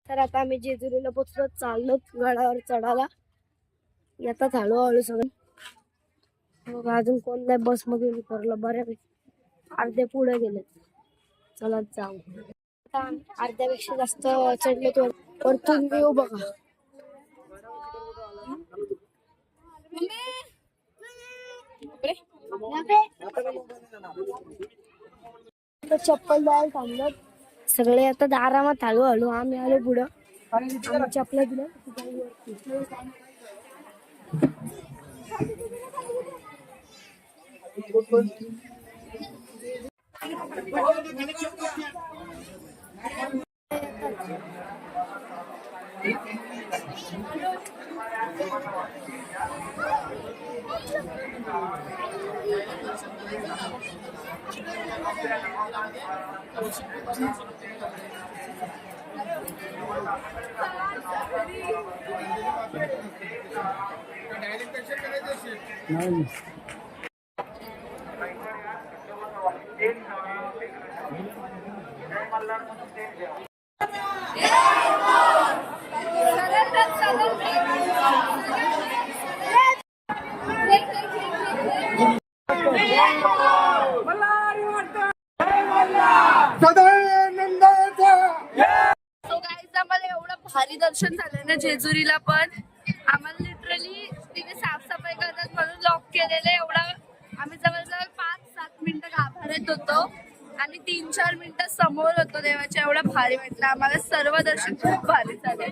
तर आता आम्ही जेजुरीला पोचलो, चाललो गडावर चढायला. येतात हळूहळू सगळं. अजून कोण नाही बस मध्ये उतरलं, बऱ्यापैकी अर्धे पुढे गेले. चला जाऊ. अर्ध्यापेक्षा जास्त चढले तो वरतून व्ह्यू बघा. चप्पल द्यायला थांबलो सगळे. आता आरामात हळूहळू आम्ही आलो पुढं. चप्पल दिलं भारी दर्शन झालं ना जेजुरीला. पण आम्हाला लिटरली तिथे साफसफाई करतात म्हणून लॉक केलेलं. एवढा आम्ही जवळजवळ 5-7 मिनिटं गाभाऱ्यात होतो आणि 3-4 मिनिटं समोर होतो देवाच्या. एवढं भारी वाटलं आम्हाला. सर्व दर्शन खूप भारी झाले.